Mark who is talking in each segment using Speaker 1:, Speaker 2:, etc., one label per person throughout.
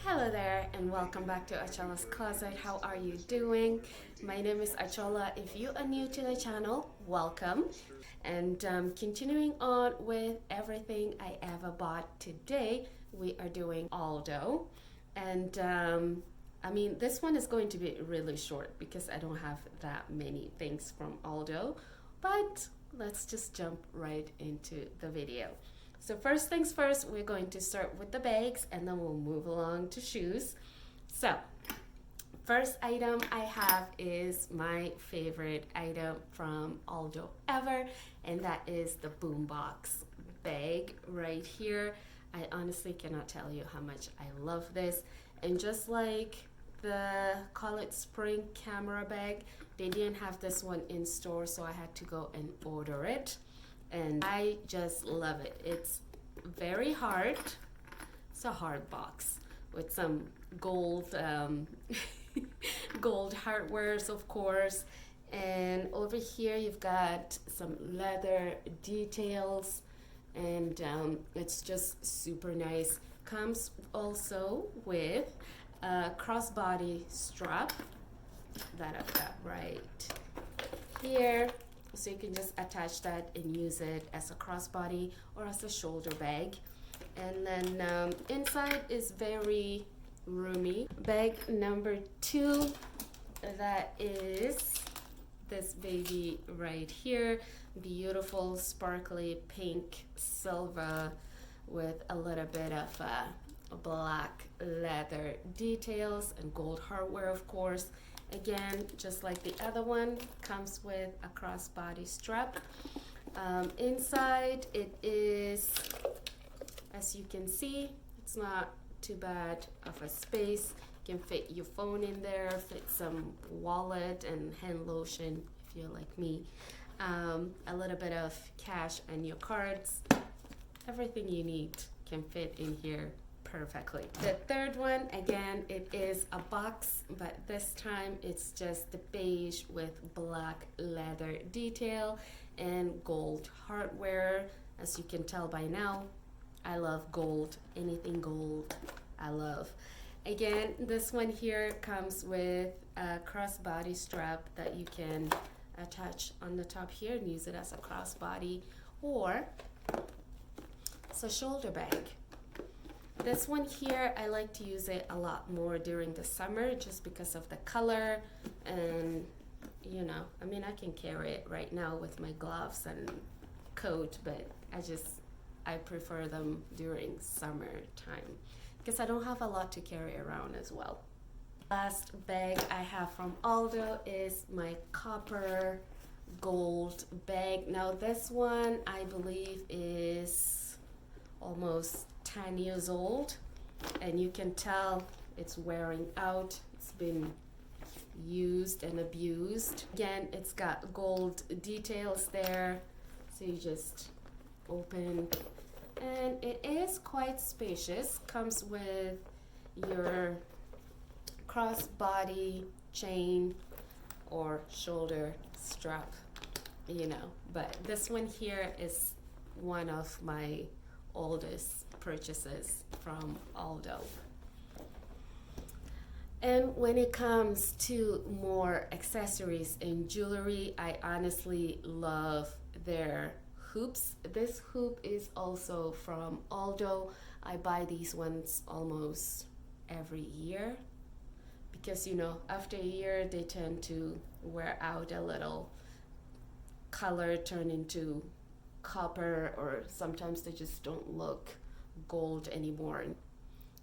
Speaker 1: Hello there and welcome back to Achola's Closet. How are you doing? My name is Achola. If you are new to the channel, welcome. And continuing on with everything I ever bought today, we are doing Aldo. And I mean, this one is going to be really short because I don't have that many things from Aldo. But let's just jump right into the video. So first things first, we're going to start with the bags and then we'll move along to shoes. So first item I have is my favorite item from Aldo ever, and that is the boombox bag right here. I honestly cannot tell you how much I love this. And just like the call it spring camera bag, they didn't have this one in store, so I had to go and order it. And I just love it. It's very hard. It's a hard box with some gold gold hardwares, of course. And over here you've got some leather details, and it's just super nice. Comes also with a crossbody strap that I've got right here. So you can just attach that and use it as a crossbody or as a shoulder bag. And then inside is very roomy. Bag number 2, that is this baby right here. Beautiful sparkly pink silver with a little bit of black leather details and gold hardware, of course. Again, just like the other one, comes with a crossbody strap. Inside it is, as you can see, it's not too bad of a space. You can fit your phone in there, fit some wallet and hand lotion if you're like me, a little bit of cash and your cards. Everything you need can fit in here perfectly. The third one, again, it is a box, but this time it's just the beige with black leather detail and gold hardware. As you can tell by now, I love gold. Anything gold, I love. Again, this one here comes with a crossbody strap that you can attach on the top here and use it as a crossbody, or it's a shoulder bag. This one here, I like to use it a lot more during the summer just because of the color, and you know, I mean, I can carry it right now with my gloves and coat, but I prefer them during summertime because I don't have a lot to carry around as well. Last bag I have from Aldo is my copper gold bag. Now this one I believe is almost 10 years old, and you can tell it's wearing out. It's been used and abused. Again, it's got gold details there, so you just open, and it is quite spacious. Comes with your crossbody chain or shoulder strap, you know, but this one here is one of my oldest purchases from Aldo. And when it comes to more accessories and jewelry, I honestly love their hoops. This hoop is also from Aldo. I buy these ones almost every year because, you know, after a year they tend to wear out a little, color turn into copper, or sometimes they just don't look gold anymore.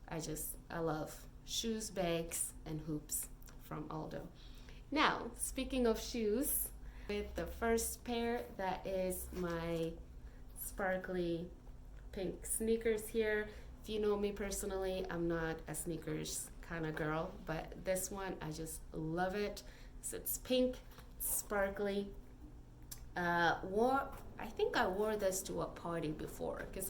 Speaker 1: I love shoes, bags, and hoops from Aldo. Now, speaking of shoes, with the first pair, that is my sparkly pink sneakers here. If you know me personally, I'm not a sneakers kind of girl, but this one, I just love it. So it's pink, sparkly. I think I wore this to a party before because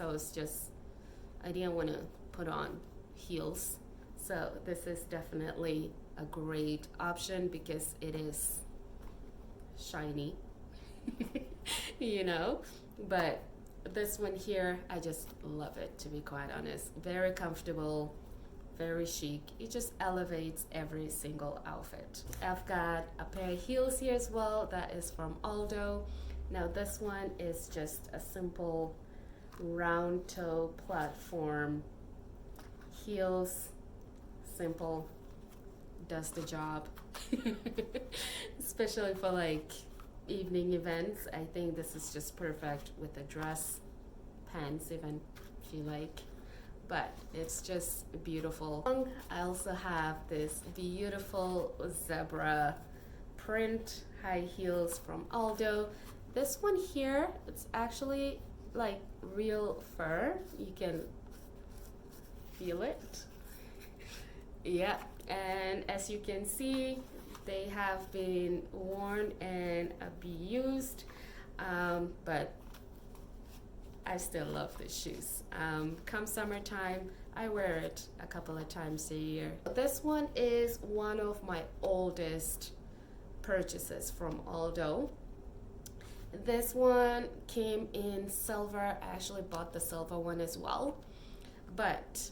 Speaker 1: I didn't want to put on heels. So this is definitely a great option because it is shiny, you know, but this one here, I just love it, to be quite honest. Very comfortable, very chic. It just elevates every single outfit. I've got a pair of heels here as well that is from Aldo. Now this one is just a simple round toe platform heels. Simple, does the job. Especially for like evening events. I think this is just perfect with a dress, pants even if you like, but it's just beautiful. I also have this beautiful zebra print high heels from Aldo. This one here, it's actually like real fur. You can feel it. Yeah, and as you can see, they have been worn and abused, but I still love the shoes. Come summertime, I wear it a couple of times a year. This one is one of my oldest purchases from Aldo. This one came in silver. I actually bought the silver one as well, but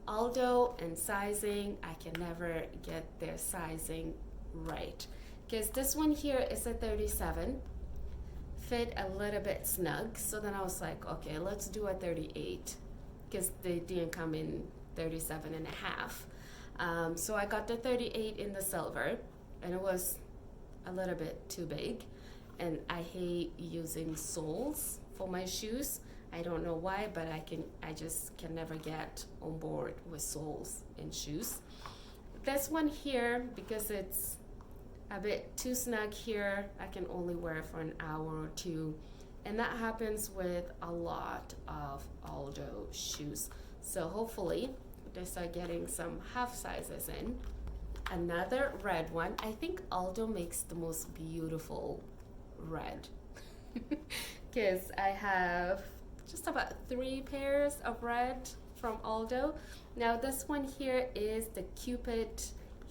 Speaker 1: Aldo and sizing, I can never get their sizing right, because this one here is a 37, fit a little bit snug, so then I was like, okay, let's do a 38, because they didn't come in 37 and a half. So I got the 38 in the silver, and it was a little bit too big, and I hate using soles for my shoes. I don't know why, but I just can never get on board with soles in shoes. This one here, because it's a bit too snug here, I can only wear it for an hour or two. And that happens with a lot of Aldo shoes. So hopefully they start getting some half sizes in. Another red one. I think Aldo makes the most beautiful red. Because I have just about 3 pairs of red from Aldo. Now this one here is the Cupid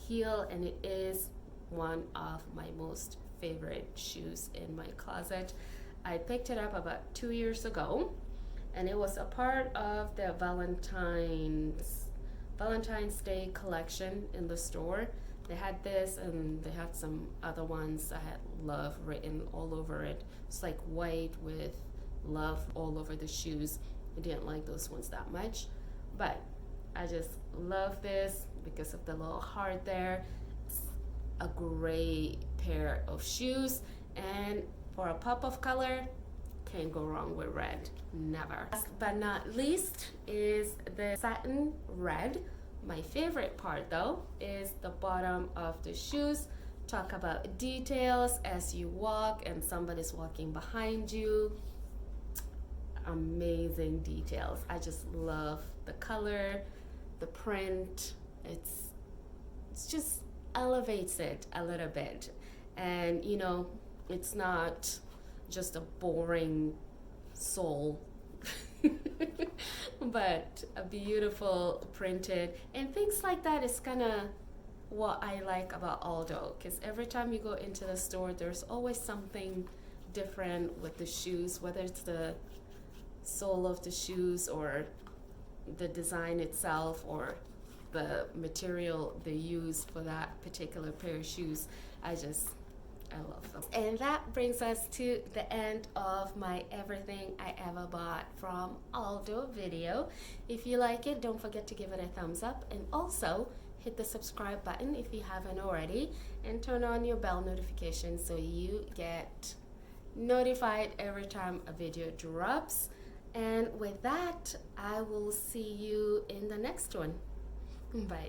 Speaker 1: heel, and it is one of my most favorite shoes in my closet. I picked it up about 2 years ago, and it was a part of the Valentine's Day collection in the store. They had this, and they had some other ones that had love written all over it. It's like white with love all over the shoes. I didn't like those ones that much, but I just love this because of the little heart there. It's a great pair of shoes, and for a pop of color, can't go wrong with red, never. Last but not least is the satin red. My favorite part though is the bottom of the shoes. Talk about details as you walk and somebody's walking behind you. Amazing details. I just love the color, the print. It's just elevates it a little bit, and you know, it's not just a boring sole but a beautiful printed, and things like that is kind of what I like about Aldo, because every time you go into the store there's always something different with the shoes, whether it's the sole of the shoes or the design itself or the material they use for that particular pair of shoes. I love them. And that brings us to the end of my everything I ever bought from Aldo video. If you like it, don't forget to give it a thumbs up, and also hit the subscribe button if you haven't already, and turn on your bell notification so you get notified every time a video drops. And with that, I will see you in the next one. Bye.